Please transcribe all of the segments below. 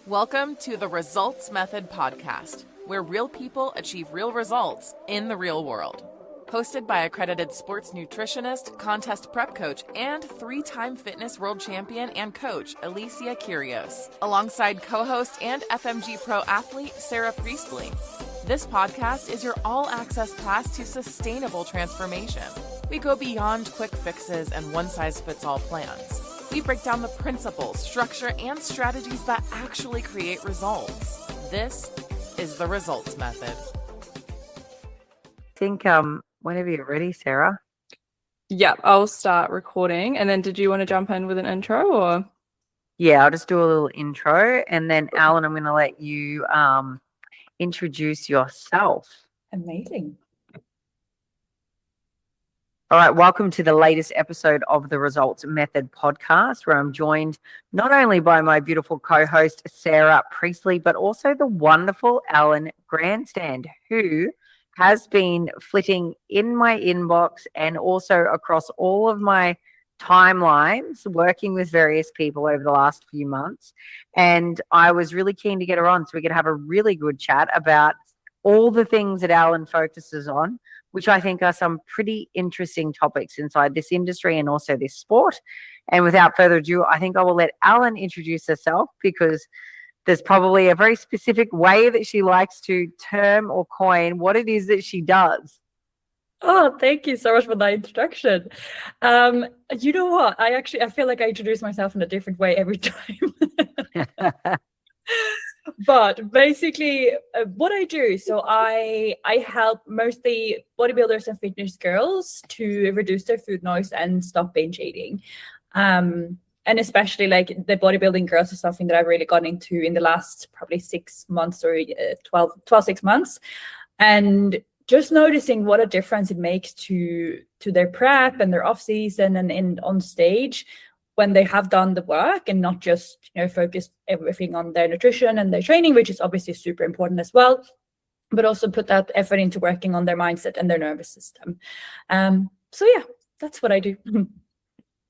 Welcome to the Results Method podcast, where real people achieve real results in the real world. Hosted by accredited sports nutritionist, contest prep coach, and three-time fitness world champion and coach, Alicia Kyrgios, alongside co-host and FMG pro athlete, Sarah Priestley. This podcast is your all-access pass to sustainable transformation. We go beyond quick fixes and one-size-fits-all plans. We break down the principles, structure, and strategies that actually create results. This is the Results Method. I think whenever you're ready, Sarah. Yep, I'll start recording. And then did you want to jump in with an intro or? Yeah, I'll just do a little intro. And then, Alan, I'm going to let you introduce yourself. Amazing. All right, welcome to the latest episode of the Results Method podcast, where I'm joined not only by my beautiful co-host, Sarah Priestley, but also the wonderful Elin Granstrand, who has been flitting in my inbox and also across all of my timelines, working with various people over the last few months. And I was really keen to get her on so we could have a really good chat about all the things that Alan focuses on, which I think are some pretty interesting topics inside this industry and also this sport. And without further ado, I think I will let Alan introduce herself, because there's probably a very specific way that she likes to term or coin what it is that she does. Oh, thank you so much for that introduction. You know what? I feel like I introduce myself in a different way every time. But basically, what I do, so I help mostly bodybuilders and fitness girls to reduce their food noise and stop binge eating. And especially like the bodybuilding girls is something that I've really gotten into in the last probably 6 months or 6 months. And just noticing what a difference it makes to their prep and their off season and on stage when they have done the work and not just, focus everything on their nutrition and their training, which is obviously super important as well, but also put that effort into working on their mindset and their nervous system. So yeah, that's what I do.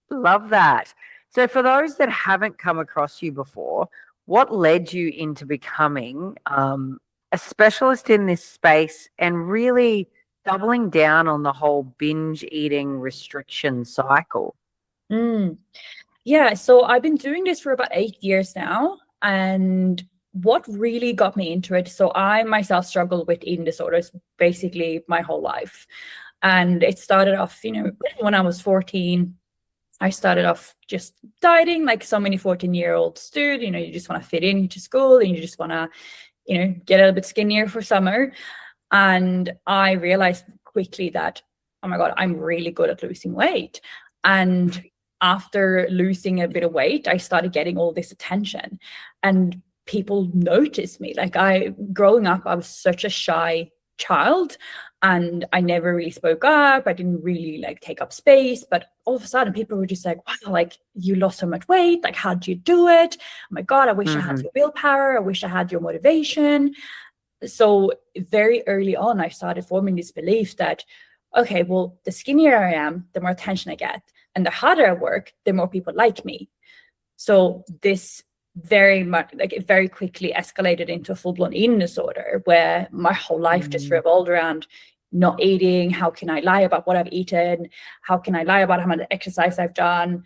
Love that. So for those that haven't come across you before, what led you into becoming a specialist in this space and really doubling down on the whole binge eating restriction cycle? Yeah, so I've been doing this for about 8 years now. And what really got me into it, so I myself struggled with eating disorders basically my whole life. And it started off, when I was 14, I started off just dieting like so many 14-year-olds do. You just want to fit into school and you just want to, get a little bit skinnier for summer. And I realized quickly that, oh my God, I'm really good at losing weight. And after losing a bit of weight, I started getting all this attention and people noticed me. Like growing up, I was such a shy child and I never really spoke up. I didn't really take up space, but all of a sudden people were just like, wow, like you lost so much weight. Like, how'd you do it? Oh my God, I wish I had your willpower. I wish I had your motivation. So very early on, I started forming this belief that, okay, well, the skinnier I am, the more attention I get. And the harder I work, the more people like me. So this very quickly escalated into a full-blown eating disorder where my whole life just revolved around not eating. How can I lie about what I've eaten? How can I lie about how much exercise I've done?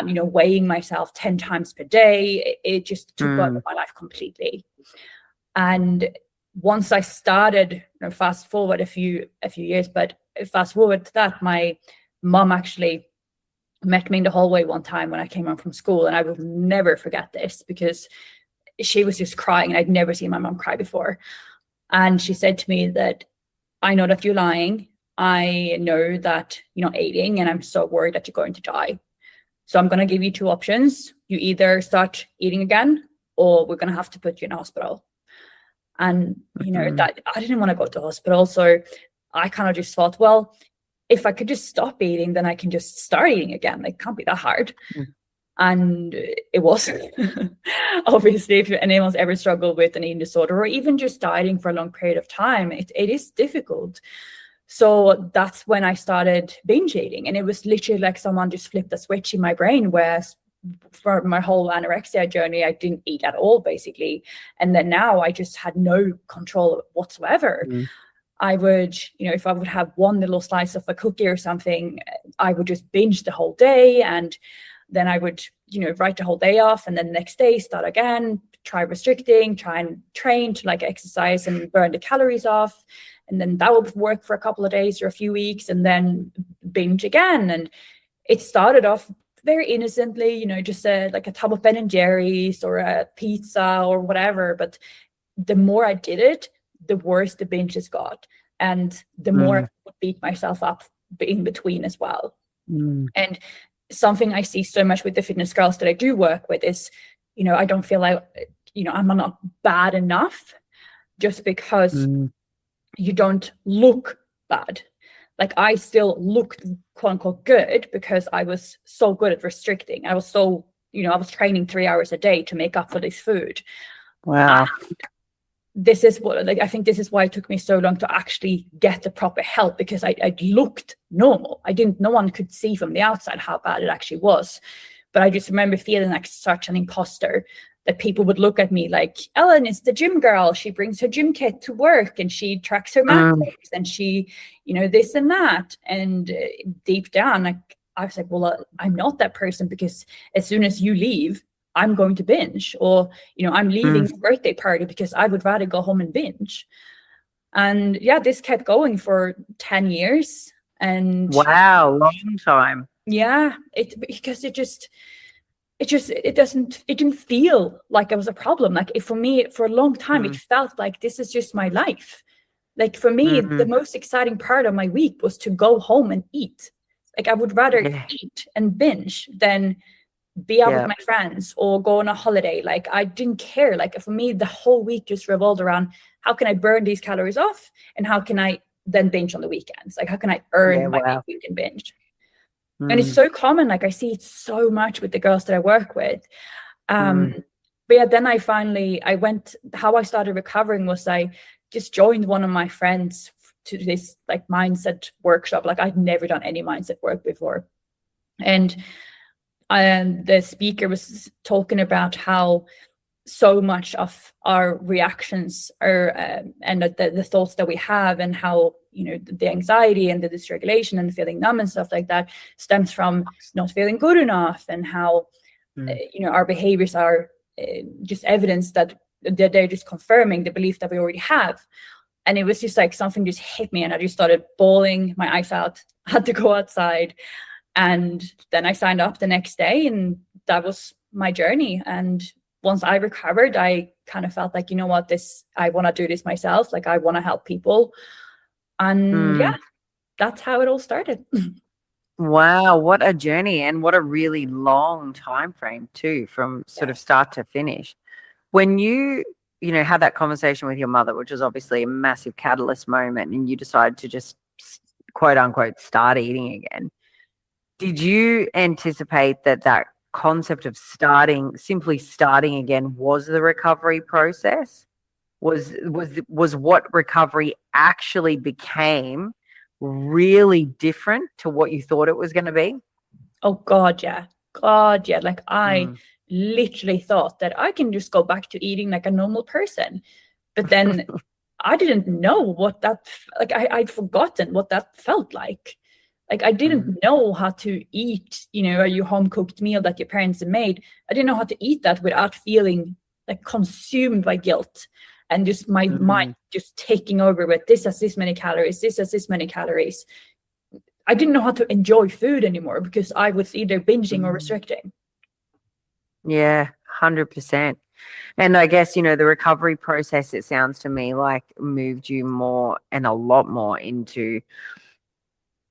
Weighing myself 10 times per day. It just took over my life completely. And once I started, fast forward a few years, but fast forward to that, my mom actually met me in the hallway one time when I came home from school, and I will never forget this because she was just crying, and I'd never seen my mom cry before. And she said to me that, I know that you're lying. I know that you're not eating, and I'm so worried that you're going to die. So I'm going to give you two options. You either start eating again, or we're going to have to put you in a hospital. And, that I didn't want to go to hospital. So I kind of just thought, well, if I could just stop eating, then I can just start eating again. It can't be that hard. And it wasn't. Obviously, if anyone's ever struggled with an eating disorder or even just dieting for a long period of time, it is difficult. So that's when I started binge eating. And it was literally like someone just flipped a switch in my brain where for my whole anorexia journey, I didn't eat at all, basically. And then now I just had no control whatsoever. I would, if I would have one little slice of a cookie or something, I would just binge the whole day. And then I would, write the whole day off. And then the next day start again, try restricting, try and train to like exercise and burn the calories off. And then that would work for a couple of days or a few weeks, and then binge again. And it started off very innocently, just like a tub of Ben and Jerry's or a pizza or whatever. But the more I did it, the worse the binges got, and the more I would beat myself up in between as well. And something I see so much with the fitness girls that I do work with is, I don't feel like, I'm not bad enough just because you don't look bad. Like, I still looked quote unquote good because I was so good at restricting. I was so, I was training 3 hours a day to make up for this food. Wow. This is what, I think this is why it took me so long to actually get the proper help, because I looked normal. No one could see from the outside how bad it actually was. But I just remember feeling like such an imposter, that people would look at me like, Ellen is the gym girl. She brings her gym kit to work and she tracks her macros and she, this and that. And deep down, like, I was like, well, I'm not that person, because as soon as you leave, I'm going to binge, or, I'm leaving a birthday party because I would rather go home and binge. And yeah, this kept going for 10 years. And wow, long time. Yeah, because it didn't feel like it was a problem. Like, for me, for a long time, it felt like this is just my life. Like, for me, the most exciting part of my week was to go home and eat. Like, I would rather eat and binge than be out with my friends or go on a holiday. Like, I didn't care. Like, for me, the whole week just revolved around, how can I burn these calories off, and how can I then binge on the weekends? Like, how can I earn my weekend binge? And it's so common. Like, I see it so much with the girls that I work with. But yeah, then how I started recovering was I just joined one of my friends to this like mindset workshop. Like, I'd never done any mindset work before. And the speaker was talking about how so much of our reactions are and the thoughts that we have, and how the anxiety and the dysregulation and feeling numb and stuff like that stems from not feeling good enough, and how our behaviors are just evidence that they're just confirming the belief that we already have. And it was just like something just hit me, and I just started bawling my eyes out. I had to go outside. And then I signed up the next day, and that was my journey. And once I recovered, I kind of felt like, I want to do this myself. Like, I want to help people. And yeah, that's how it all started. Wow, what a journey, and what a really long time frame too, from sort of start to finish. When you had that conversation with your mother, which was obviously a massive catalyst moment, and you decided to just quote unquote start eating again, did you anticipate that concept of simply starting again was the recovery process? Was what recovery actually became really different to what you thought it was going to be? Oh God, yeah. Like, I literally thought that I can just go back to eating like a normal person. But then I didn't know what that, like, I'd forgotten what that felt like. Like, I didn't know how to eat, your home cooked meal that your parents had made. I didn't know how to eat that without feeling like consumed by guilt, and just my mind just taking over with, this has this many calories, this has this many calories. I didn't know how to enjoy food anymore, because I was either binging or restricting. Yeah, 100%. And I guess, the recovery process, it sounds to me like, moved you more and a lot more into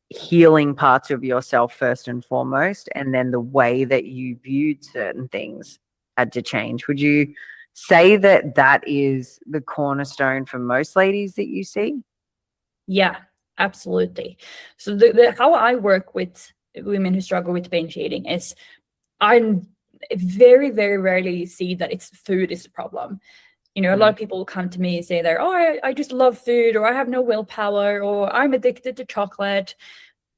healing parts of yourself first and foremost, and then the way that you viewed certain things had to change. Would you say that is the cornerstone for most ladies that you see? Yeah, absolutely. So the how I work with women who struggle with binge eating is, I very, very rarely see that it's food is the problem. A lot of people will come to me and say I just love food, or I have no willpower, or I'm addicted to chocolate.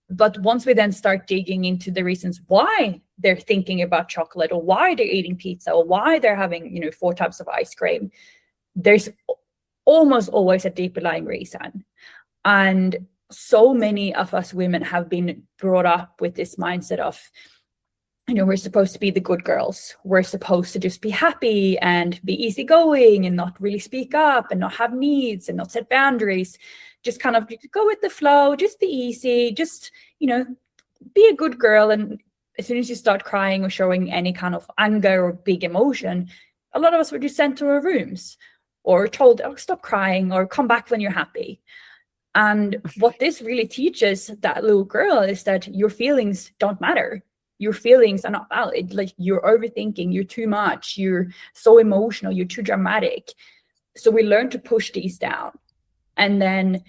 But once we then start digging into the reasons why they're thinking about chocolate, or why they're eating pizza, or why they're having, 4 types of ice cream. There's almost always a deeper lying reason. And so many of us women have been brought up with this mindset of, we're supposed to be the good girls. We're supposed to just be happy and be easygoing and not really speak up and not have needs and not set boundaries. Just kind of go with the flow, just be easy, just, be a good girl. And as soon as you start crying or showing any kind of anger or big emotion, a lot of us were just sent to our rooms or told, oh, stop crying or come back when you're happy. And what this really teaches that little girl is that your feelings don't matter. Your feelings are not valid. Like, you're overthinking, you're too much, you're so emotional, you're too dramatic. So we learn to push these down. And then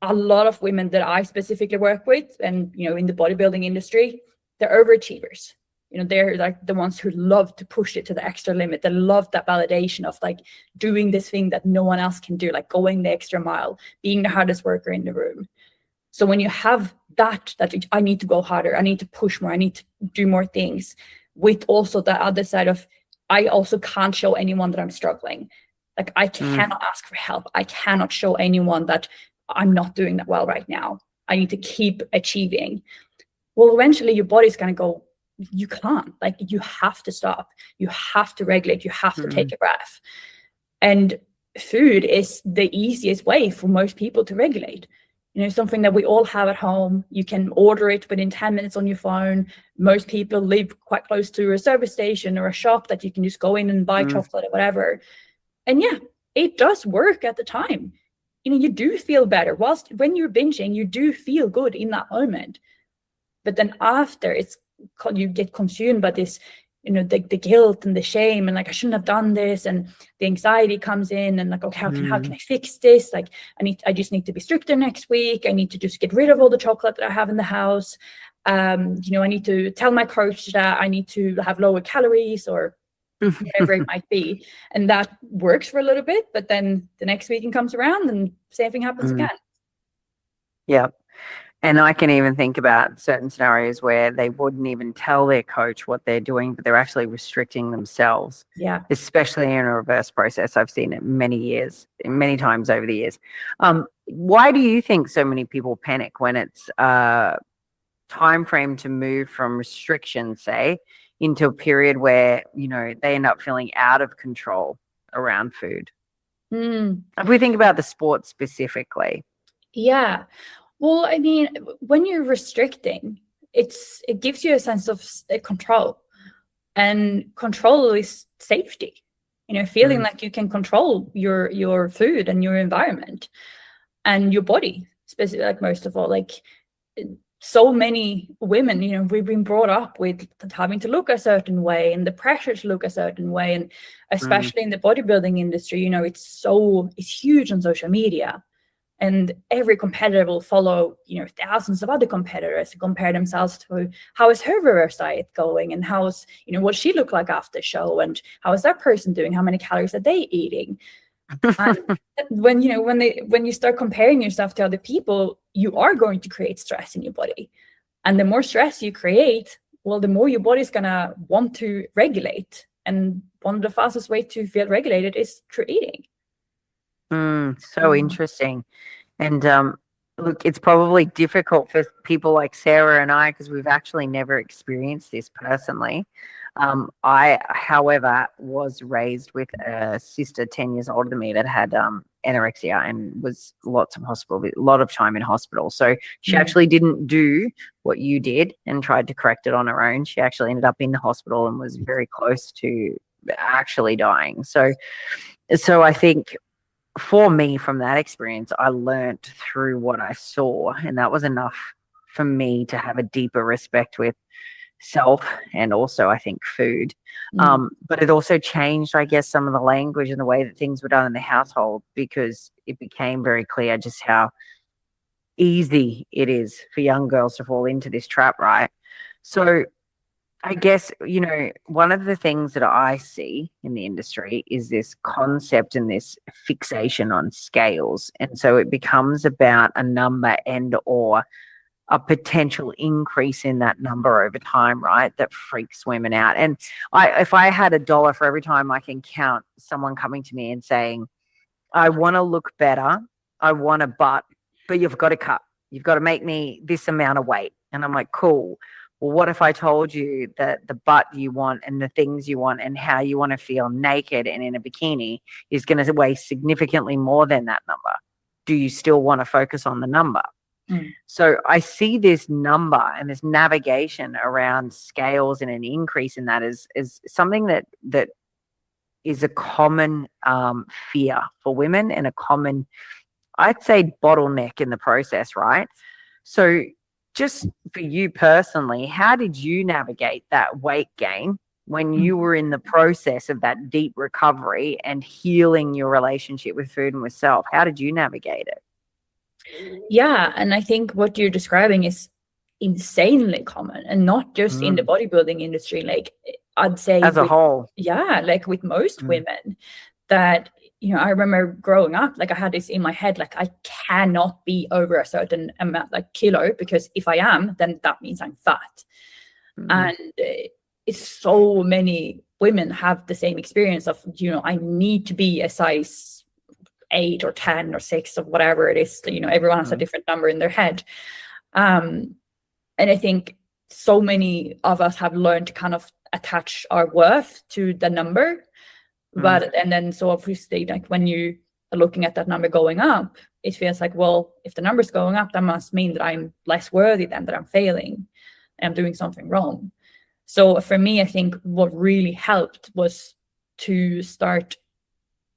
a lot of women that I specifically work with, and, in the bodybuilding industry, they're overachievers. They're like the ones who love to push it to the extra limit. They love that validation of like doing this thing that no one else can do, like going the extra mile, being the hardest worker in the room. So when you have that I need to go harder, I need to push more, I need to do more things, with also the other side of, I also can't show anyone that I'm struggling. Like, I cannot ask for help. I cannot show anyone that I'm not doing that well right now. I need to keep achieving. Well, eventually your body's going to go, you can't. Like, you have to stop. You have to regulate. You have to take a breath. And food is the easiest way for most people to regulate. Something that we all have at home. You can order it within 10 minutes on your phone. Most people live quite close to a service station or a shop that you can just go in and buy chocolate or whatever. And yeah, it does work at the time. You do feel better. Whilst when you're binging, you do feel good in that moment. But then after, you get consumed by this, the guilt and the shame, and like, I shouldn't have done this, and the anxiety comes in, and like, okay, how can I fix this? Like, I just need to be stricter next week. I need to just get rid of all the chocolate that I have in the house. I need to tell my coach that I need to have lower calories or whatever it might be. And that works for a little bit, but then the next weekend comes around and same thing happens again. Yeah. And I can even think about certain scenarios where they wouldn't even tell their coach what they're doing, but they're actually restricting themselves. Yeah. Especially in a reverse process. I've seen it many times over the years. Why do you think so many people panic when it's time frame to move from restriction, say, into a period where, they end up feeling out of control around food? If we think about the sport specifically. Yeah. Well, I mean, when you're restricting, it gives you a sense of control, and control is safety. Feeling like you can control your food and your environment and your body, especially, like, most of all, like, so many women, we've been brought up with having to look a certain way and the pressure to look a certain way, and especially in the bodybuilding industry, it's huge on social media. And every competitor will follow, thousands of other competitors to compare themselves to how is her reverse diet going, and how's, what she look like after the show, and how is that person doing, how many calories are they eating. And when you start comparing yourself to other people, you are going to create stress in your body. And the more stress you create, well, the more your body's gonna want to regulate. And one of the fastest way to feel regulated is through eating. So interesting. And look, it's probably difficult for people like Sarah and I, because we've actually never experienced this personally. I, however, was raised with a sister 10 years older than me that had anorexia and was a lot of time in hospital. So she actually didn't do what you did and tried to correct it on her own. She actually ended up in the hospital and was very close to actually dying. So I think, for me, from that experience, I learnt through what I saw, and that was enough for me to have a deeper respect with self and also, I think, food. But it also changed, I guess, some of the language and the way that things were done in the household, because it became very clear just how easy it is for young girls to fall into this trap, right? So I guess, one of the things that I see in the industry is this concept and this fixation on scales. And so it becomes about a number and or a potential increase in that number over time, right? That freaks women out. And if I had $1 for every time I can count someone coming to me and saying, I want to look better, I want a butt, but you've got to cut. You've got to make me this amount of weight. And I'm like, cool. Well, what if I told you that the butt you want and the things you want and how you want to feel naked and in a bikini is going to weigh significantly more than that number? Do you still want to focus on the number? So I see this number and this navigation around scales and an increase in that is something that is a common fear for women and a common, I'd say, bottleneck in the process, right? So just for you personally, how did you navigate that weight gain when you were in the process of that deep recovery and healing your relationship with food and with self? How did you navigate it? Yeah, and I think what you're describing is insanely common, and not just in the bodybuilding industry. Like, I'd say as a whole. Yeah, like with most women, that, you know, I remember growing up, like I had this in my head, like I cannot be over a certain amount, like kilo, because if I am, then that means I'm fat. And it's so many women have the same experience of, you know, I need to be a size 8 or 10 or 6 or whatever it is. You know, everyone has a different number in their head. And I think so many of us have learned to kind of attach our worth to the number. But and then so obviously, like when you are looking at that number going up, it feels like, well, if the number's going up, that must mean that I'm less worthy, than that I'm failing and I'm doing something wrong. So for me, I think what really helped was to start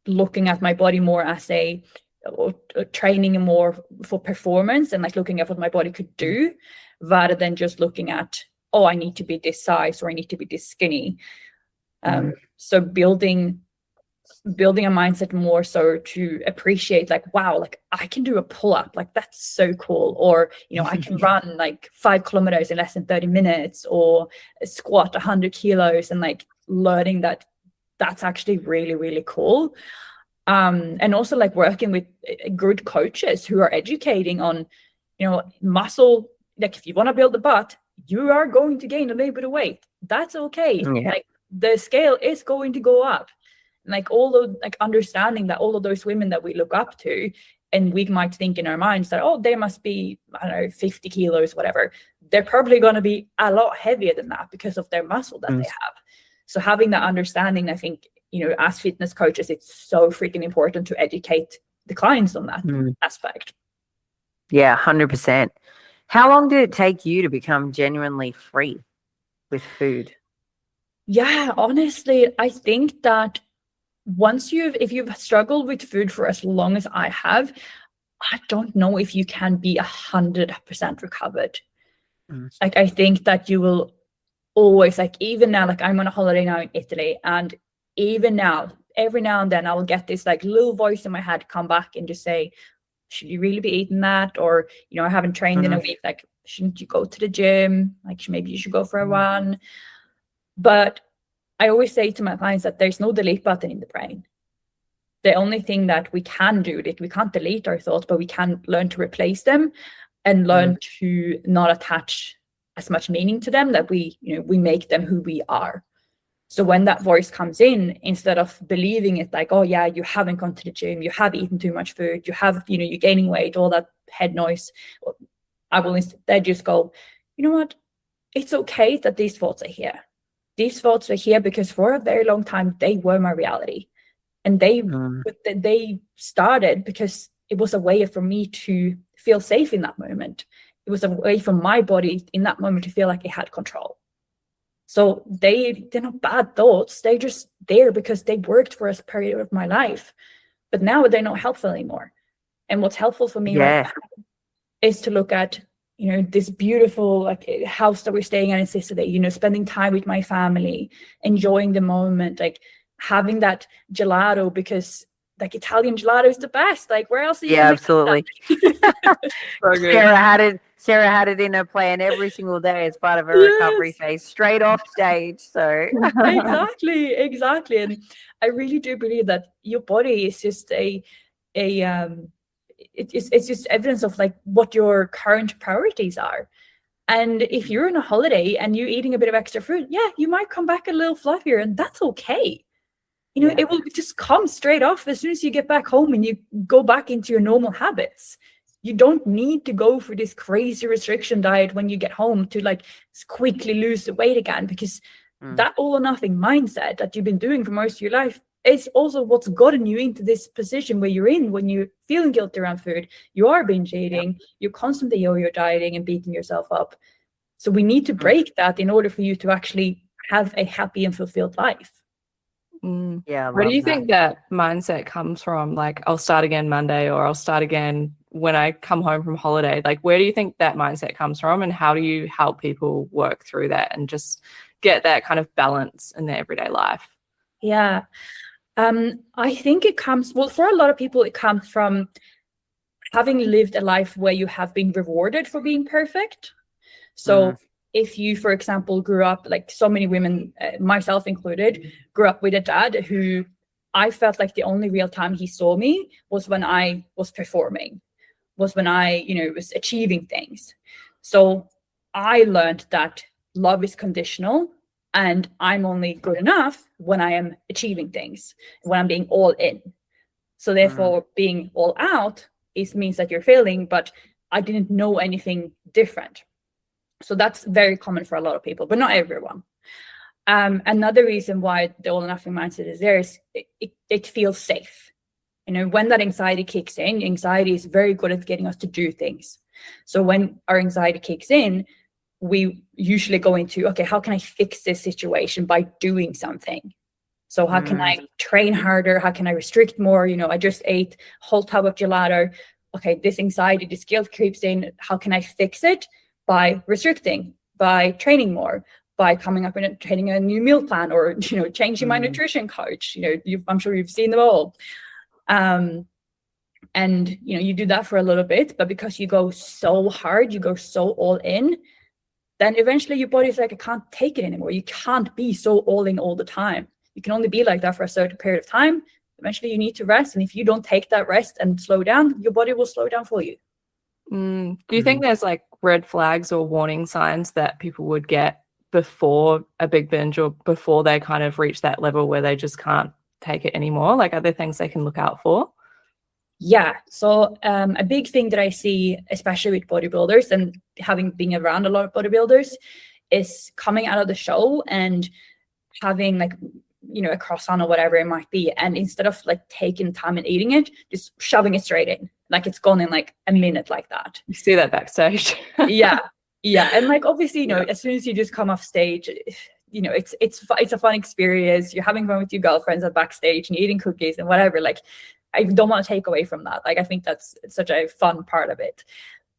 looking at my body more as a training more for performance, and like looking at what my body could do, rather than just looking at, oh, I need to be this size or I need to be this skinny. So building a mindset more so to appreciate, like, wow, like I can do a pull-up, like that's so cool. Or, you know, I can run like 5 kilometers in less than 30 minutes, or squat 100 kilos, and like learning that that's actually really, really cool. And also like working with good coaches who are educating on, you know, muscle, like if you want to build the butt, you are going to gain a little bit of weight. That's okay. Like the scale is going to go up. Like all of, like understanding that all of those women that we look up to, and we might think in our minds that, oh, they must be, I don't know, 50 kilos, whatever. They're probably going to be a lot heavier than that because of their muscle that they have. So having that understanding, I think, you know, as fitness coaches, it's so freaking important to educate the clients on that aspect. Yeah, 100%. How long did it take you to become genuinely free with food? Yeah, honestly, I think that if you've struggled with food for as long as I have, I don't know if you can be 100% recovered. Like, I think that you will always, like, even now, like I'm on a holiday now in Italy, and even now, every now and then I will get this like little voice in my head come back and just say, should you really be eating that? Or, you know, I haven't trained in a week, like, shouldn't you go to the gym? Like, maybe you should go for a run. But I always say to my clients that there's no delete button in the brain. The only thing that we can do, that we can't delete our thoughts, but we can learn to replace them and learn to not attach as much meaning to them, that we make them who we are. So when that voice comes in, instead of believing it like, oh yeah, you haven't gone to the gym, you have eaten too much food, you have, you know, you're gaining weight, all that head noise, I will instead just go, you know what? It's okay that these thoughts are here. These thoughts are here because for a very long time, they were my reality. And they started because it was a way for me to feel safe in that moment. It was a way for my body in that moment to feel like it had control. So they're not bad thoughts. They're just there because they worked for a period of my life. But now they're not helpful anymore. And what's helpful for me right now is to look at, you know, this beautiful like house that we're staying at in Sicily, you know, spending time with my family, enjoying the moment, like having that gelato, because like Italian gelato is the best. Like, where else are you? Yeah, absolutely. Sarah had it in her plan every single day as part of her recovery phase, straight off stage. So exactly. And I really do believe that your body is just it's it's just evidence of like what your current priorities are. And if you're on a holiday and you're eating a bit of extra food, yeah, you might come back a little fluffier, and that's okay. You know, it will just come straight off as soon as you get back home and you go back into your normal habits. You don't need to go for this crazy restriction diet when you get home to like quickly lose the weight again, because that all or nothing mindset that you've been doing for most of your life is also what's gotten you into this position where you're in when you're feeling guilty around food. You are binge eating, you're constantly yo-yo dieting and beating yourself up. So we need to break that in order for you to actually have a happy and fulfilled life. Yeah. Where do you think that mindset comes from? Like, I'll start again Monday, or I'll start again when I come home from holiday. Like, where do you think that mindset comes from, and how do you help people work through that and just get that kind of balance in their everyday life? Yeah. I think it comes, well, for a lot of people, it comes from having lived a life where you have been rewarded for being perfect. So if you, for example, grew up, like so many women, myself included, grew up with a dad who I felt like the only real time he saw me was when I was performing, was when I, you know, was achieving things. So I learned that love is conditional, and I'm only good enough when I am achieving things, when I'm being all in. So therefore, being all out means that you're failing, but I didn't know anything different. So that's very common for a lot of people, but not everyone. Another reason why the all or nothing mindset is there is it feels safe. You know, when that anxiety kicks in, anxiety is very good at getting us to do things. So when our anxiety kicks in, we usually go into, okay, how can I fix this situation by doing something? So how can I train harder? How can I restrict more? You know, I just ate a whole tub of gelato. Okay, this anxiety, this guilt creeps in. How can I fix it? By restricting, by training more, by coming up and training a new meal plan, or, you know, changing my nutrition coach. You know, I'm sure you've seen them all. And, you know, you do that for a little bit, but because you go so hard, you go so all in, then eventually your body's like, I can't take it anymore. You can't be so all in all the time. You can only be like that for a certain period of time. Eventually you need to rest. And if you don't take that rest and slow down, your body will slow down for you. Do you think there's like red flags or warning signs that people would get before a big binge, or before they kind of reach that level where they just can't take it anymore? Like, are there things they can look out for? Yeah. So a big thing that I see, especially with bodybuilders and having been around a lot of bodybuilders, is coming out of the show and having, like, you know, a croissant or whatever it might be, and instead of like taking time and eating it, just shoving it straight in, like it's gone in like a minute, like that. You see that backstage. Yeah. And like, obviously, you know, as soon as you just come off stage, you know, it's a fun experience. You're having fun with your girlfriends at backstage and eating cookies and whatever. Like, I don't want to take away from that. Like, I think that's such a fun part of it.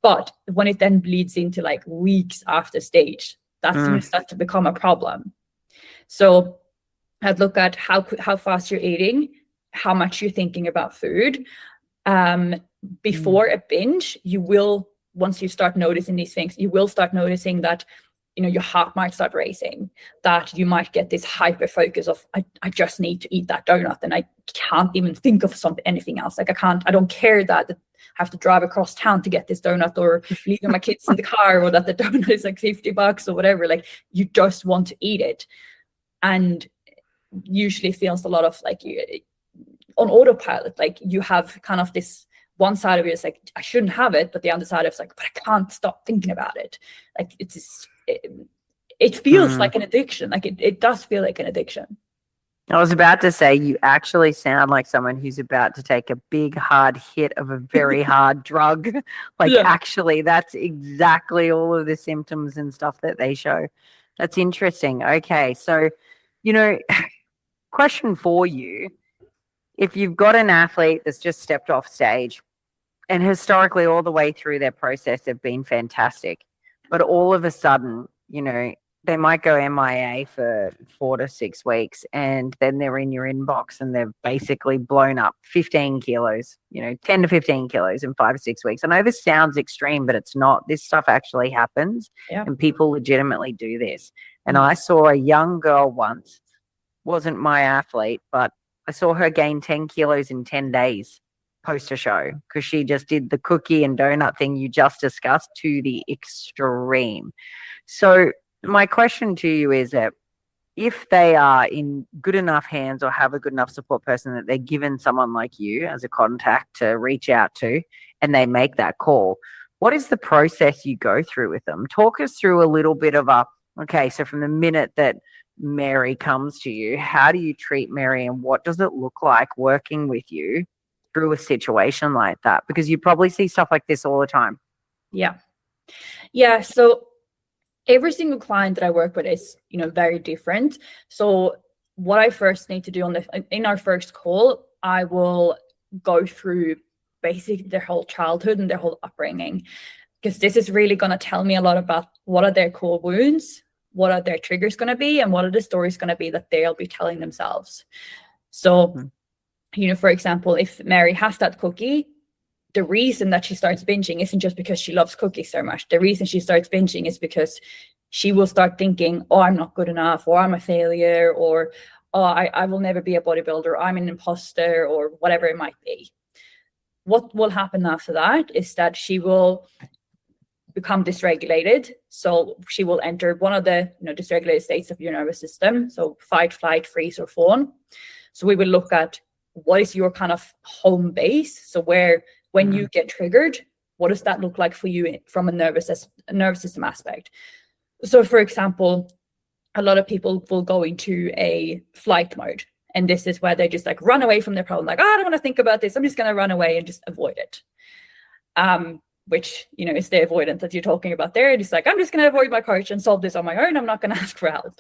But when it then bleeds into like weeks after stage, that's when it starts to become a problem. So I'd look at how fast you're eating, how much you're thinking about food. Before a binge, you will, once you start noticing these things, you will start noticing that, you know, your heart might start racing, that you might get this hyper focus of, I just need to eat that donut, and I can't even think of anything else. Like, I don't care that I have to drive across town to get this donut, or leaving my kids in the car, or that the donut is like $50 or whatever. Like, you just want to eat it. And usually feels a lot of like you on autopilot. Like, you have kind of this one side of you is like, I shouldn't have it, but the other side of it's like, but I can't stop thinking about it. Like, it feels like an addiction. Like, it does feel like an addiction. I was about to say, you actually sound like someone who's about to take a big hard hit of a very hard drug. Like, actually, that's exactly all of the symptoms and stuff that they show. That's interesting. Okay, so, you know, question for you. If you've got an athlete that's just stepped off stage, and historically all the way through their process have been fantastic, but all of a sudden, you know, they might go MIA for 4 to 6 weeks, and then they're in your inbox and they've basically blown up 15 kilos, you know, 10 to 15 kilos in 5 or 6 weeks. I know this sounds extreme, but it's not. This stuff actually happens, and people legitimately do this. And I saw a young girl once, wasn't my athlete, but I saw her gain 10 kilos in 10 days. post a show because she just did the cookie and donut thing you just discussed to the extreme. So my question to you is that if they are in good enough hands or have a good enough support person that they're given someone like you as a contact to reach out to and they make that call, what is the process you go through with them? Talk us through a little bit of okay, so from the minute that Mary comes to you, how do you treat Mary and what does it look like working with you through a situation like that? Because you probably see stuff like this all the time. Yeah. Yeah. So every single client that I work with is, very different. So what I first need to do in our first call, I will go through basically their whole childhood and their whole upbringing, because this is really going to tell me a lot about what are their core wounds, what are their triggers going to be, and what are the stories going to be that they'll be telling themselves. So, for example, if Mary has that cookie, the reason that she starts binging isn't just because she loves cookies so much. The reason she starts binging is because she will start thinking, oh, I'm not good enough, or I'm a failure, or oh, I will never be a bodybuilder, I'm an imposter, or whatever it might be. What will happen after that is that she will become dysregulated. So she will enter one of the dysregulated states of your nervous system. So fight, flight, freeze, or fawn. So we will look at what is your kind of home base. So when you get triggered, what does that look like for you from a nervous system aspect? So for example, a lot of people will go into a flight mode. And this is where they just like run away from their problem. Like, I don't want to think about this. I'm just going to run away and just avoid it. Which, is the avoidance that you're talking about there. It's like, I'm just going to avoid my coach and solve this on my own. I'm not going to ask for help.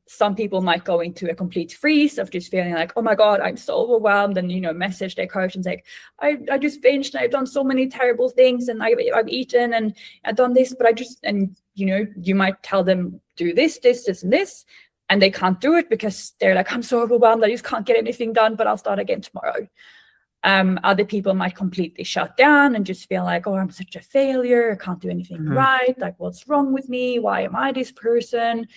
Some people might go into a complete freeze of just feeling like, oh my God, I'm so overwhelmed, and message their coach and say, I just binged and I've done so many terrible things, and I've eaten and I've done this, but you might tell them do this, and this, and they can't do it because they're like, I'm so overwhelmed, I just can't get anything done, but I'll start again tomorrow. Other people might completely shut down and just feel like, oh, I'm such a failure, I can't do anything right, like what's wrong with me, why am I this person?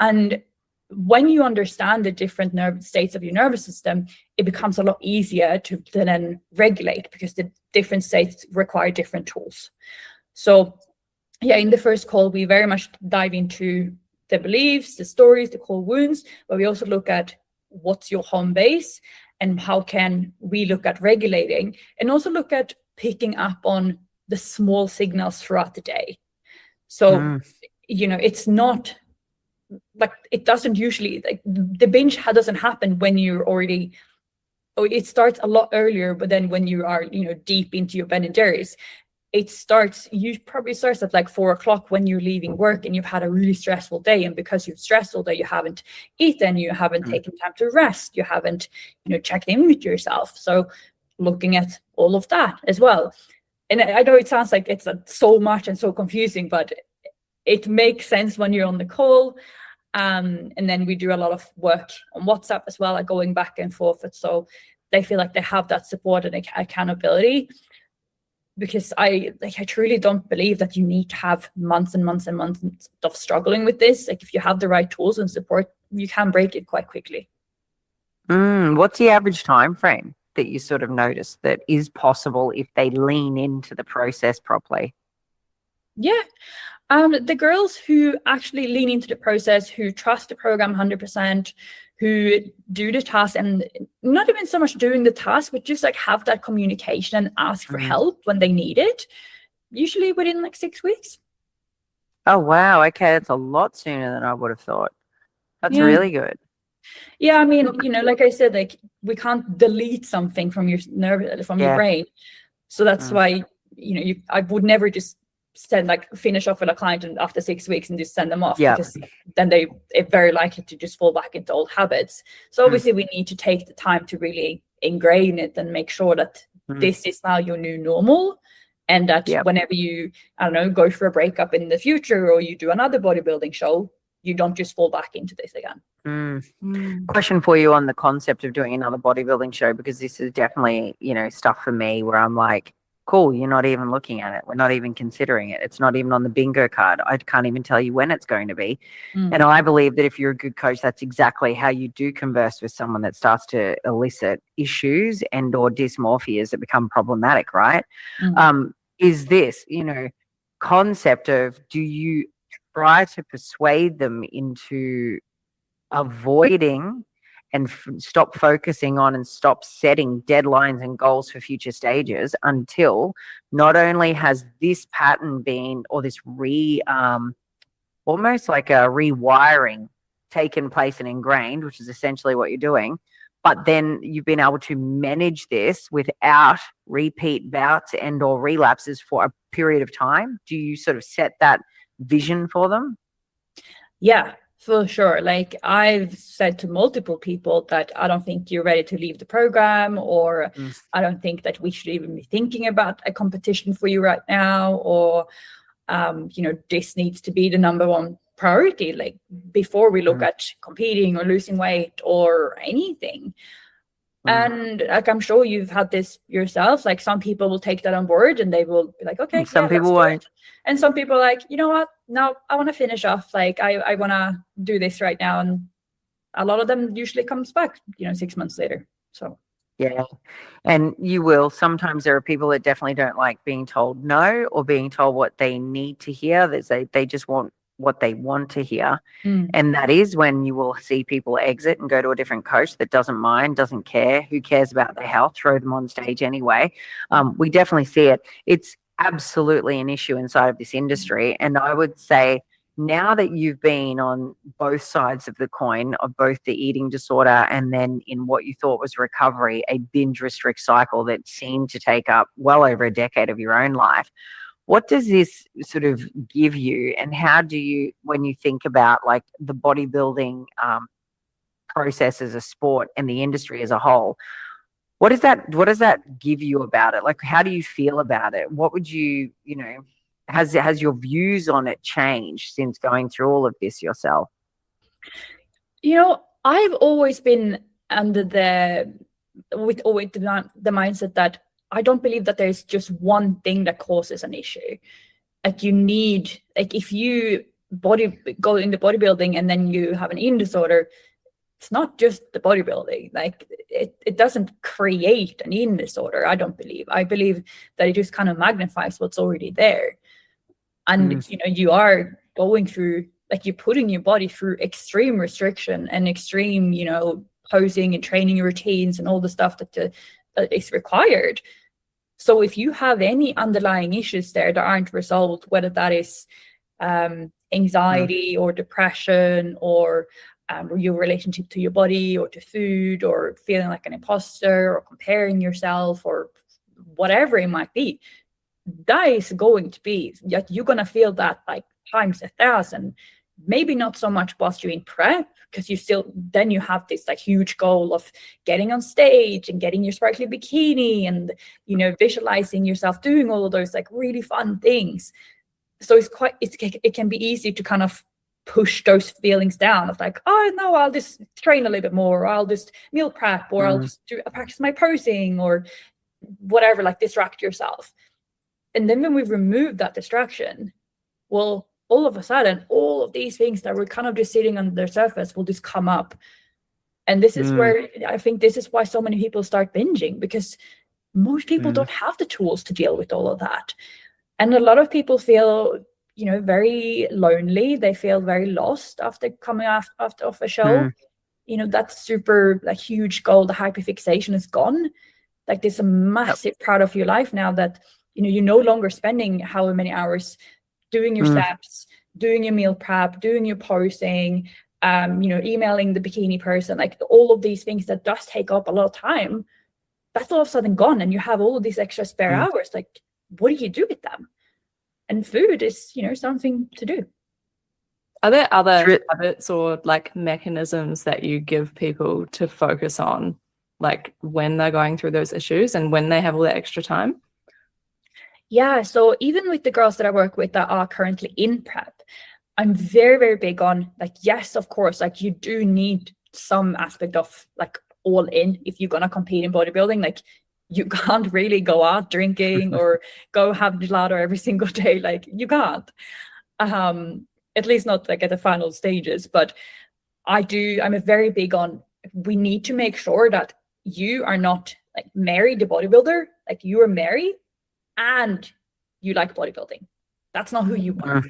And when you understand the different states of your nervous system, it becomes a lot easier to then regulate, because the different states require different tools. So yeah, in the first call, we very much dive into the beliefs, the stories, the core wounds, but we also look at what's your home base and how can we look at regulating, and also look at picking up on the small signals throughout the day. So, it's not like, it doesn't usually, like the binge doesn't happen when you're already, it starts a lot earlier, but then when you are, deep into your Ben and Jerry's, you probably starts at like 4 o'clock when you're leaving work and you've had a really stressful day. And because you've stressed all day, you haven't eaten, you haven't taken time to rest, you haven't, checked in with yourself. So looking at all of that as well. And I know it sounds like it's so much and so confusing, but it makes sense when you're on the call. And then we do a lot of work on WhatsApp as well, like going back and forth. So they feel like they have that support and accountability. Because I truly don't believe that you need to have months and months and months of struggling with this. Like if you have the right tools and support, you can break it quite quickly. What's the average time frame that you sort of notice that is possible if they lean into the process properly? Yeah. The girls who actually lean into the process, who trust the program 100%, who do the task, and not even so much doing the task, but just like have that communication and ask for help when they need it, usually within like 6 weeks. Oh, wow. Okay. That's a lot sooner than I would have thought. That's really good. Yeah. I mean, like I said, like we can't delete something from your your brain. So that's why, I would never just finish off with a client and after 6 weeks and just send them off, because then they're very likely to just fall back into old habits. So obviously we need to take the time to really ingrain it and make sure that this is now your new normal, and that whenever you, go through a breakup in the future or you do another bodybuilding show, you don't just fall back into this again. Question for you on the concept of doing another bodybuilding show, because this is definitely, stuff for me where I'm like, cool, you're not even looking at it. We're not even considering it. It's not even on the bingo card. I can't even tell you when it's going to be. And I believe that if you're a good coach, that's exactly how you do converse with someone that starts to elicit issues and or dysmorphias that become problematic, right? Is this, concept of, do you try to persuade them into avoiding and stop focusing on and stop setting deadlines and goals for future stages until not only has this pattern been, or this almost like a rewiring taken place and ingrained, which is essentially what you're doing, but then you've been able to manage this without repeat bouts and or relapses for a period of time? Do you sort of set that vision for them? Yeah, for sure. Like I've said to multiple people that I don't think you're ready to leave the program, or I don't think that we should even be thinking about a competition for you right now, or this needs to be the number one priority, like before we look at competing or losing weight or anything. And like, I'm sure you've had this yourself, like some people will take that on board and they will be like, okay, some people won't. And some people are like, you know what, no, I want to finish off, like I want to do this right now. And a lot of them usually comes back 6 months later. So yeah, and you will. Sometimes there are people that definitely don't like being told no or being told what they need to hear. They just want what they want to hear. And that is when you will see people exit and go to a different coach that doesn't mind, doesn't care, who cares about their health, throw them on stage anyway. We definitely see it. It's absolutely an issue inside of this industry. And I would say, now that you've been on both sides of the coin of both the eating disorder and then in what you thought was recovery, a binge restrict cycle that seemed to take up well over a decade of your own life, what does this sort of give you, and how do you, when you think about like the bodybuilding process as a sport and the industry as a whole, what does that give you about it? Like, how do you feel about it? What would you, has your views on it changed since going through all of this yourself? I've always been under the mindset that I don't believe that there's just one thing that causes an issue. Like if you go into bodybuilding and then you have an eating disorder, it's not just the bodybuilding. Like it doesn't create an eating disorder, I don't believe. I believe that it just kind of magnifies what's already there. And you are going through, like, you're putting your body through extreme restriction and extreme, posing and training routines and all the stuff that is required. So if you have any underlying issues there that aren't resolved, whether that is anxiety or depression or your relationship to your body or to food or feeling like an imposter or comparing yourself or whatever it might be, that is going to be, you're going to feel that like times 1,000. Maybe not so much whilst you're in prep, because then you have this like huge goal of getting on stage and getting your sparkly bikini and visualizing yourself doing all of those like really fun things. So it can be easy to kind of push those feelings down of like, oh no, I'll just train a little bit more, or I'll just meal prep, or I'll just practice my posing or whatever, like distract yourself. And then when we've removed that distraction, well, all of a sudden, all of these things that were kind of just sitting on the surface will just come up. And this is where I think this is why so many people start binging, because most people don't have the tools to deal with all of that. And a lot of people feel, very lonely. They feel very lost after coming off a show. That super like huge goal, the hyperfixation is gone. Like there's a massive part of your life now that, you're no longer spending however many hours doing your steps, doing your meal prep, doing your posing, emailing the bikini person, like all of these things that does take up a lot of time, that's all of a sudden gone. And you have all of these extra spare hours. Like, what do you do with them? And food is, something to do. Are there other habits or like mechanisms that you give people to focus on, like when they're going through those issues and when they have all that extra time? Yeah, so even with the girls that I work with that are currently in prep, I'm very, very big on like, yes, of course, like you do need some aspect of like all in if you're going to compete in bodybuilding. Like you can't really go out drinking or go have gelato every single day. Like, you can't. At least not like at the final stages. But I'm a very big on, we need to make sure that you are not like Mary the bodybuilder, like you are Mary and you like bodybuilding. That's not who you are.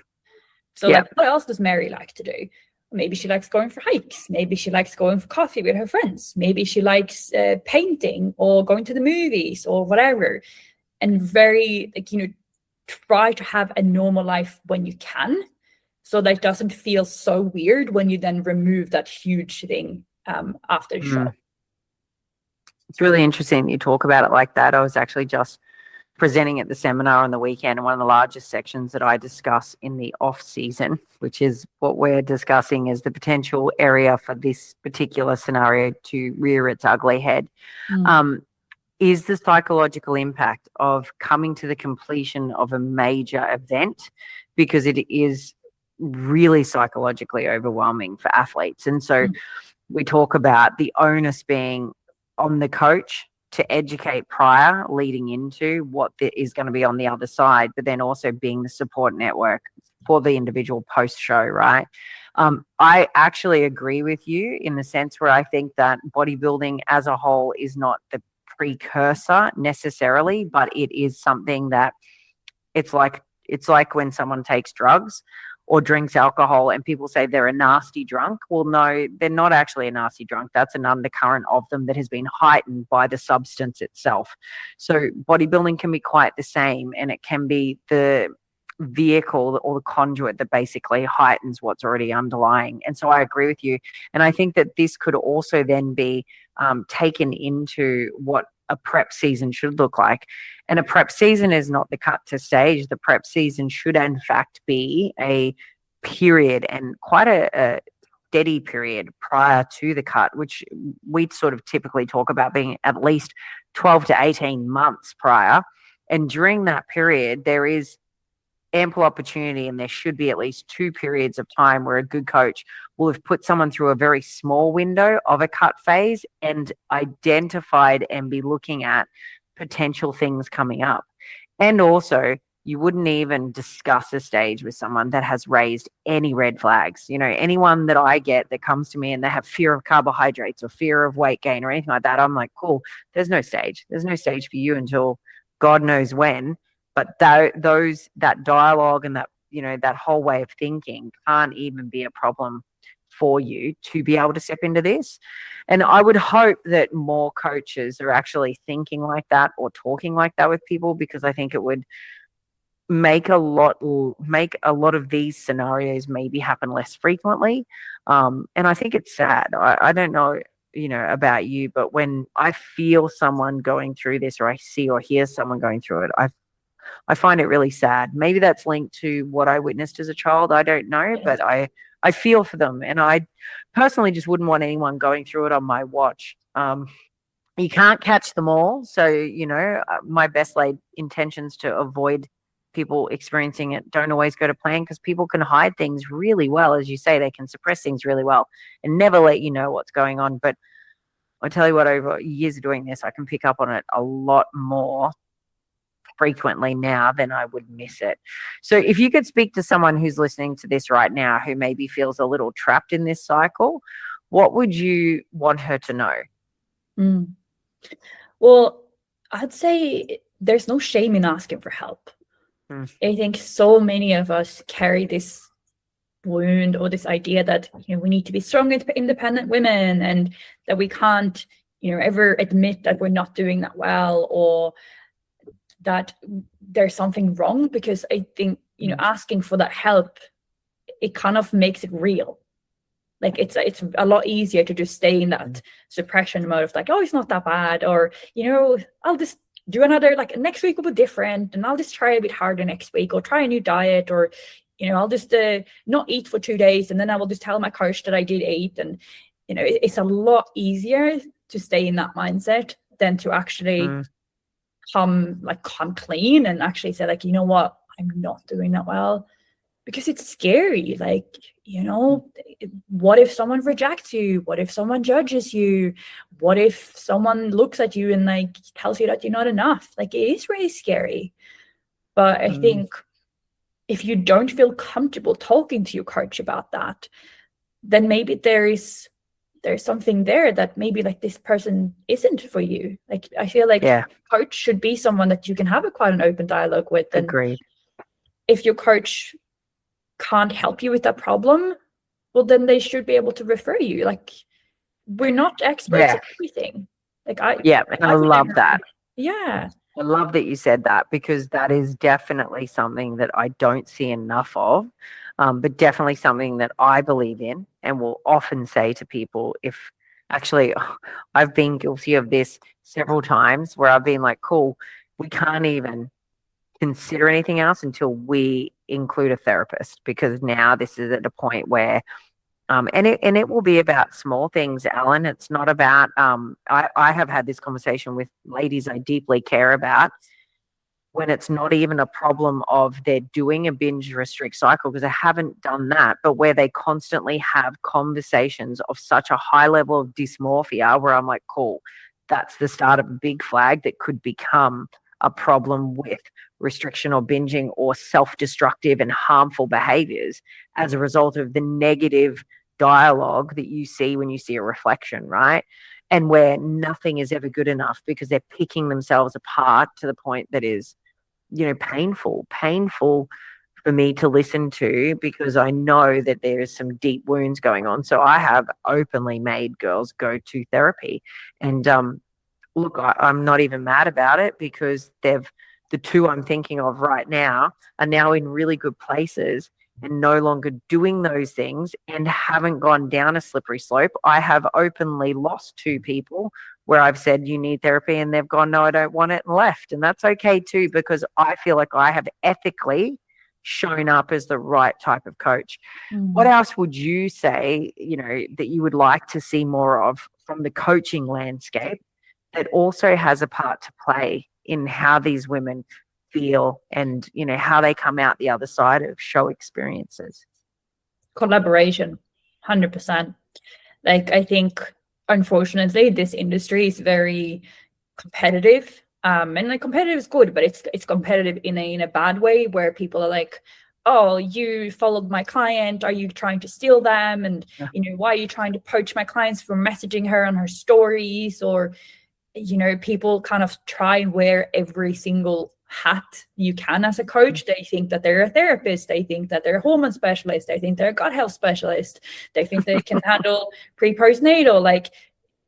So like, what else does Mary like to do? Maybe she likes going for hikes. Maybe she likes going for coffee with her friends. Maybe she likes painting or going to the movies or whatever. And very, like, try to have a normal life when you can, so that it doesn't feel so weird when you then remove that huge thing after the show. It's really interesting that you talk about it like that. I was actually just presenting at the seminar on the weekend, and one of the largest sections that I discuss in the off season, which is what we're discussing, is the potential area for this particular scenario to rear its ugly head, is the psychological impact of coming to the completion of a major event, because it is really psychologically overwhelming for athletes. And so we talk about the onus being on the coach to educate prior, leading into what is going to be on the other side, but then also being the support network for the individual post-show, right? I actually agree with you in the sense where I think that bodybuilding as a whole is not the precursor necessarily, but it is something that it's like when someone takes drugs or drinks alcohol and people say they're a nasty drunk. Well, no, they're not actually a nasty drunk. That's an undercurrent of them that has been heightened by the substance itself. So bodybuilding can be quite the same, and it can be the vehicle or the conduit that basically heightens what's already underlying. And so I agree with you. And I think that this could also then be taken into what a prep season should look like. And a prep season is not the cut to stage. The prep season should in fact be a period, and quite a steady period prior to the cut, which we sort of typically talk about being at least 12 to 18 months prior. And during that period, there is ample opportunity, and there should be at least 2 periods of time where a good coach will have put someone through a very small window of a cut phase and identified and be looking at potential things coming up. And also, you wouldn't even discuss a stage with someone that has raised any red flags. Anyone that I get that comes to me and they have fear of carbohydrates or fear of weight gain or anything like that, I'm like, cool, there's no stage. There's no stage for you until God knows when. But that dialogue and that whole way of thinking can't even be a problem for you to be able to step into this. And I would hope that more coaches are actually thinking like that or talking like that with people, because I think it would make a lot of these scenarios maybe happen less frequently. And I think it's sad. I don't know, about you, but when I feel someone going through this, or I see or hear someone going through it, I find it really sad. Maybe that's linked to what I witnessed as a child. I don't know, but I feel for them. And I personally just wouldn't want anyone going through it on my watch. You can't catch them all. So, my best laid intentions to avoid people experiencing it don't always go to plan, because people can hide things really well. As you say, they can suppress things really well and never let you know what's going on. But I tell you what, over years of doing this, I can pick up on it a lot more frequently now than I would miss it. So if you could speak to someone who's listening to this right now who maybe feels a little trapped in this cycle, what would you want her to know? Well, I'd say there's no shame in asking for help. I think so many of us carry this wound or this idea that we need to be strong, independent women, and that we can't ever admit that we're not doing that well, or that there's something wrong, because I think, asking for that help, it kind of makes it real. Like it's a lot easier to just stay in that suppression mode of like, oh, it's not that bad, or, I'll just do another, like next week will be different, and I'll just try a bit harder next week, or try a new diet, or, I'll just not eat for 2 days, and then I will just tell my coach that I did eat. And, it's a lot easier to stay in that mindset than to actually come clean and actually say, like, you know what, I'm not doing that well. because it's scary. Like, what if someone rejects you? What if someone judges you? What if someone looks at you and like tells you that you're not enough? Like, it is really scary. But I think if you don't feel comfortable talking to your coach about that, then maybe there's something there that maybe like this person isn't for you. Like, I feel like coach should be someone that you can have quite an open dialogue with. And Agreed. if your coach can't help you with that problem, well, then they should be able to refer you. Like, we're not experts at everything. Like, I love that. Yeah. I love that you said that, because that is definitely something that I don't see enough of, but definitely something that I believe in and will often say to people. If actually, I've been guilty of this several times where I've been like, cool, we can't even consider anything else until we include a therapist, because now this is at a point where and it will be about small things, Alan. It's not about I have had this conversation with ladies I deeply care about, when it's not even a problem of they're doing a binge restrict cycle, because I haven't done that, but where they constantly have conversations of such a high level of dysmorphia where I'm like, cool, that's the start of a big flag that could become a problem with restriction or binging or self-destructive and harmful behaviors as a result of the negative dialogue that you see when you see a reflection, right? And where nothing is ever good enough because they're picking themselves apart to the point that is, painful for me to listen to, because I know that there is some deep wounds going on. So I have openly made girls go to therapy. And look, I'm not even mad about it, because the two I'm thinking of right now are now in really good places and no longer doing those things and haven't gone down a slippery slope. I have openly lost two people where I've said, you need therapy, and they've gone, no, I don't want it, and left. And that's okay too, because I feel like I have ethically shown up as the right type of coach. What else would you say, that you would like to see more of from the coaching landscape that also has a part to play in how these women feel and, how they come out the other side of show experiences? Collaboration, 100%. Like, I think, unfortunately, this industry is very competitive. And like, competitive is good, but it's competitive in a bad way, where people are like, oh, you followed my client. Are you trying to steal them? And, why are you trying to poach my clients from messaging her on her stories? Or, people kind of try and wear every single hat you can as a coach. They think that they're a therapist. They think that they're a hormone specialist. They think they're a gut health specialist. They think they can handle pre-postnatal. Like,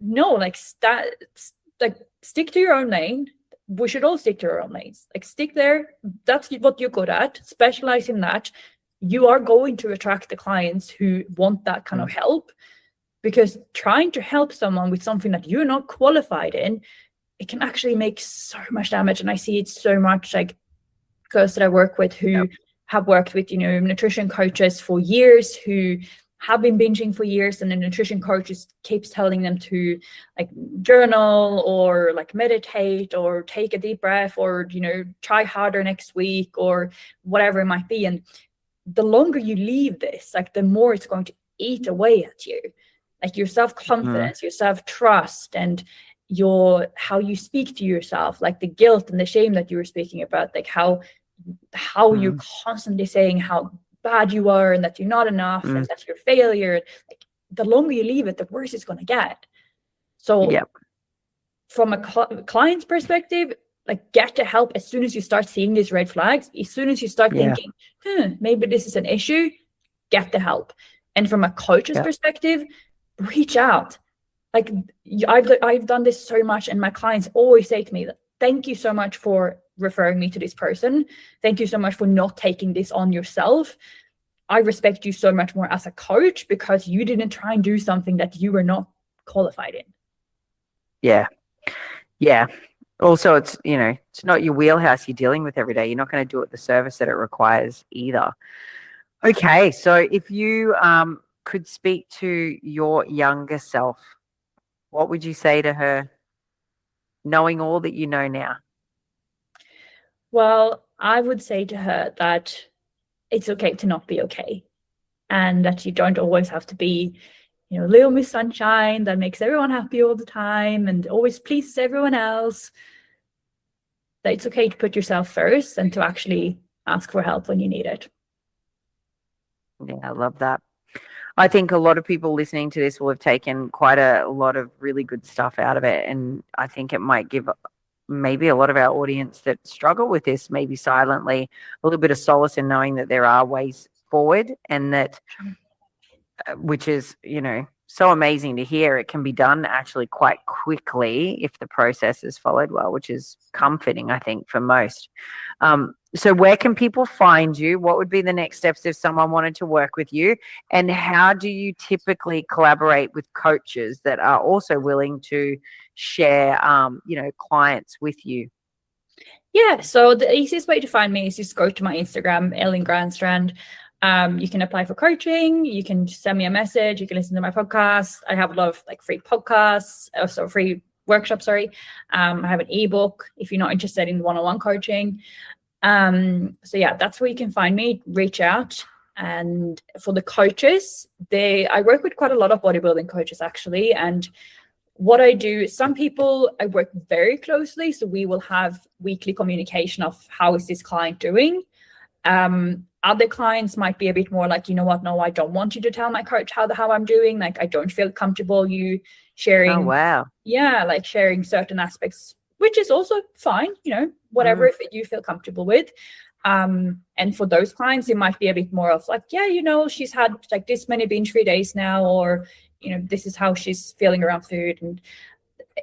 no, like, stick to your own lane. We should all stick to our own lanes. Like, stick there. That's what you're good at. Specialize in that. You are going to attract the clients who want that kind of help, because trying to help someone with something that you're not qualified in, it can actually make so much damage. And I see it so much, like, girls that I work with who have worked with, nutrition coaches for years, who have been binging for years, and the nutrition coach just keeps telling them to like journal or like meditate or take a deep breath or, try harder next week or whatever it might be. And the longer you leave this, like, the more it's going to eat away at you, like your self-confidence, your self-trust, and how you speak to yourself, like the guilt and the shame that you were speaking about, like how you're constantly saying how bad you are and that you're not enough and that you're a failure. Like, the longer you leave it, the worse it's going to get. So from a client's perspective, like, get the help as soon as you start seeing these red flags, as soon as you start thinking, maybe this is an issue, get the help. And from a coach's perspective, reach out. Like, I've done this so much, and my clients always say to me, thank you so much for referring me to this person. Thank you so much for not taking this on yourself. I respect you so much more as a coach because you didn't try and do something that you were not qualified in. Yeah. Also, it's, it's not your wheelhouse you're dealing with every day. You're not going to do it the service that it requires either. Okay. So if you could speak to your younger self, what would you say to her, knowing all that you know now? Well, I would say to her that it's okay to not be okay, and that you don't always have to be, little Miss Sunshine that makes everyone happy all the time and always pleases everyone else. That it's okay to put yourself first and to actually ask for help when you need it. Yeah, I love that. I think a lot of people listening to this will have taken quite a lot of really good stuff out of it. And I think it might give maybe a lot of our audience that struggle with this, maybe silently, a little bit of solace in knowing that there are ways forward, and that, which is, so amazing to hear. It can be done actually quite quickly if the process is followed well, which is comforting, I think, for most. So where can people find you? What would be the next steps if someone wanted to work with you? And how do you typically collaborate with coaches that are also willing to share, clients with you? Yeah, so the easiest way to find me is just go to my Instagram, Elin Granstrand. You can apply for coaching. You can send me a message. You can listen to my podcast. I have a lot of free podcasts, also free workshops. Sorry, I have an ebook if you're not interested in one-on-one coaching. So yeah, that's where you can find me. Reach out. And for the coaches, I work with quite a lot of bodybuilding coaches actually, and what I do, some people I work very closely, so we will have weekly communication of how is this client doing. Other clients might be a bit more like, you know what, no, I don't want you to tell my coach how I'm doing. I don't feel comfortable you sharing. Oh, wow. Yeah, sharing certain aspects, which is also fine, whatever you feel comfortable with. And for those clients, it might be a bit more of she's had this many binge-free days now, or this is how she's feeling around food. And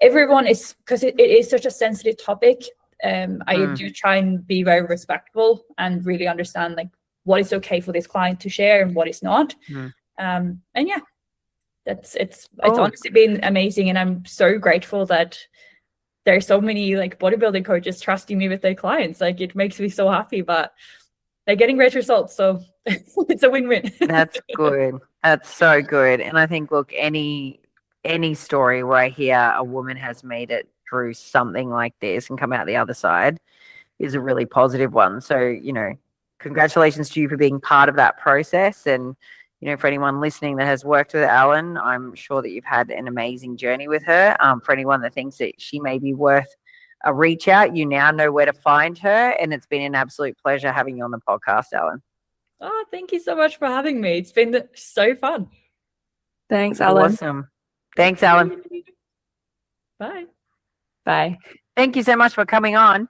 everyone is, because it is such a sensitive topic. I do try and be very respectful and really understand what is okay for this client to share and what is not. And yeah, it's honestly been amazing, and I'm so grateful that there are so many bodybuilding coaches trusting me with their clients. It makes me so happy, but they're getting great results, so it's a win-win. That's good. That's so good. And I think, look, any story where I hear a woman has made it through something like this and come out the other side is a really positive one. So, congratulations to you for being part of that process. And, for anyone listening that has worked with Elin, I'm sure that you've had an amazing journey with her. For anyone that thinks that she may be worth a reach out, you now know where to find her. And it's been an absolute pleasure having you on the podcast, Elin. Oh, thank you so much for having me. It's been so fun. Thanks, Elin. Awesome. Thanks, Elin. Bye. Bye. Thank you so much for coming on.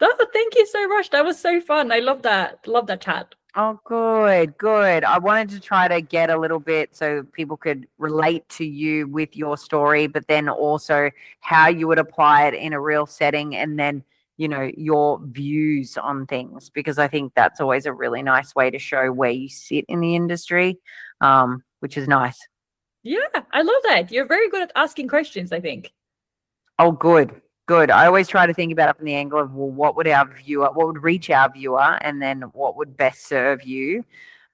Oh, thank you so much. That was so fun. I love that. Love that chat. Oh, good. I wanted to try to get a little bit so people could relate to you with your story, but then also how you would apply it in a real setting, and then, your views on things, because I think that's always a really nice way to show where you sit in the industry, which is nice. Yeah, I love that. You're very good at asking questions, I think. Oh, good. I always try to think about it from the angle of, well, what would reach our viewer, and then what would best serve you.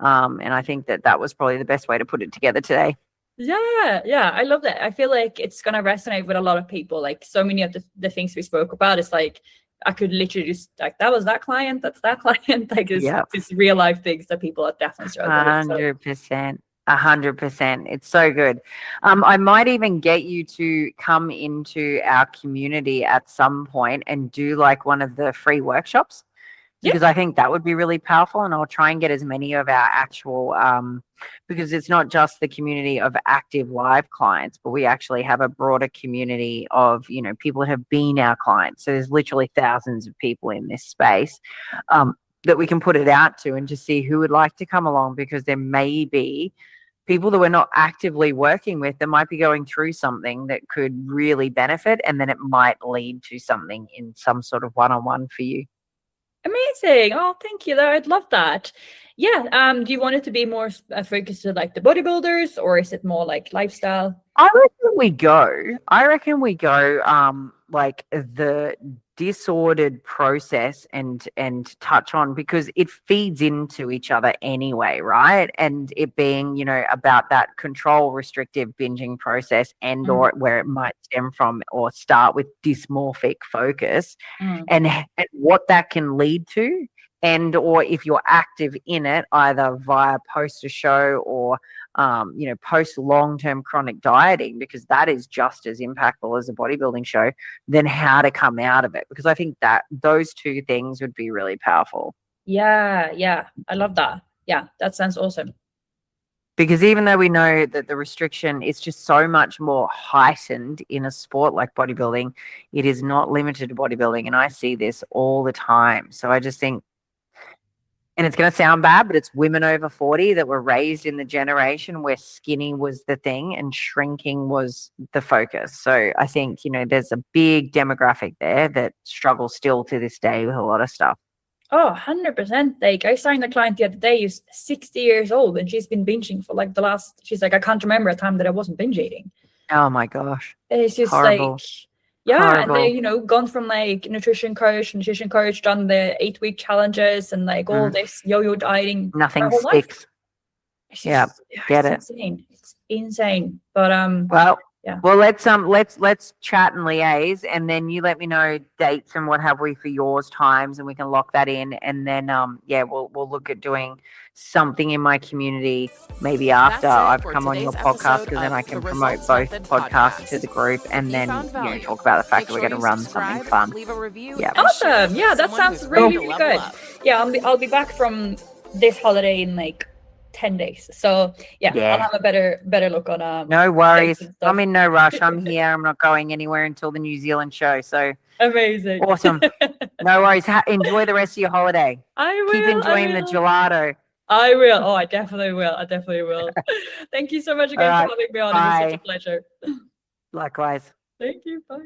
And I think that was probably the best way to put it together today. Yeah, I love that. I feel like it's going to resonate with a lot of people. So many of the things we spoke about, it's I could literally just that was that client, that's that client. It's real life things that people are definitely struggling with. 100%. 100%. It's so good. I might even get you to come into our community at some point and do one of the free workshops, because I think that would be really powerful. And I'll try and get as many of our actual, because it's not just the community of active live clients, but we actually have a broader community of, people that have been our clients. So there's literally thousands of people in this space that we can put it out to, and just see who would like to come along, because there may be people that we're not actively working with that might be going through something that could really benefit, and then it might lead to something in some sort of one-on-one for you. Amazing. Oh, thank you. I'd love that. Yeah. Do you want it to be more focused to the bodybuilders, or is it more lifestyle? I reckon we go the disordered process and touch on, because it feeds into each other anyway, right? And it being, about that control restrictive binging process, and or where it might stem from or start with dysmorphic focus, and what that can lead to, and or if you're active in it, either via post a show or post long-term chronic dieting, because that is just as impactful as a bodybuilding show, then how to come out of it. Because I think that those two things would be really powerful. Yeah. I love that. Yeah, that sounds awesome. Because even though we know that the restriction is just so much more heightened in a sport like bodybuilding, it is not limited to bodybuilding. And I see this all the time. So I just think, and it's going to sound bad, but it's women over 40 that were raised in the generation where skinny was the thing and shrinking was the focus. So I think, there's a big demographic there that struggles still to this day with a lot of stuff. Oh, 100%. Like, I signed a client the other day who's 60 years old, and she's been binging for like she's like, I can't remember a time that I wasn't binge eating. Oh my gosh. And it's just horrible. Like, yeah. Horrible. And they, gone from like nutrition coach, done the 8-week challenges and like all this yo-yo dieting. Nothing sticks. Yeah, get it. Insane. It's insane. But Well, let's chat and liaise, and then you let me know dates and what have we for yours times, and we can lock that in. And then we'll look at doing something in my community maybe after I've come on your podcast, because then I can promote both podcasts to the group, and then talk about the fact that we're going to run something fun. Yeah, awesome. Yeah, that sounds really good. Yeah, I'll be back from this holiday in like 10 days, so yeah. I'll have a better look on no worries. I'm in no rush. I'm here. I'm not going anywhere until the New Zealand show, so amazing. Awesome. No worries. Enjoy the rest of your holiday. I will. Keep enjoying the gelato. I will. I definitely will. Thank you so much again for having me on. It was such a pleasure. Likewise. Thank you. Bye.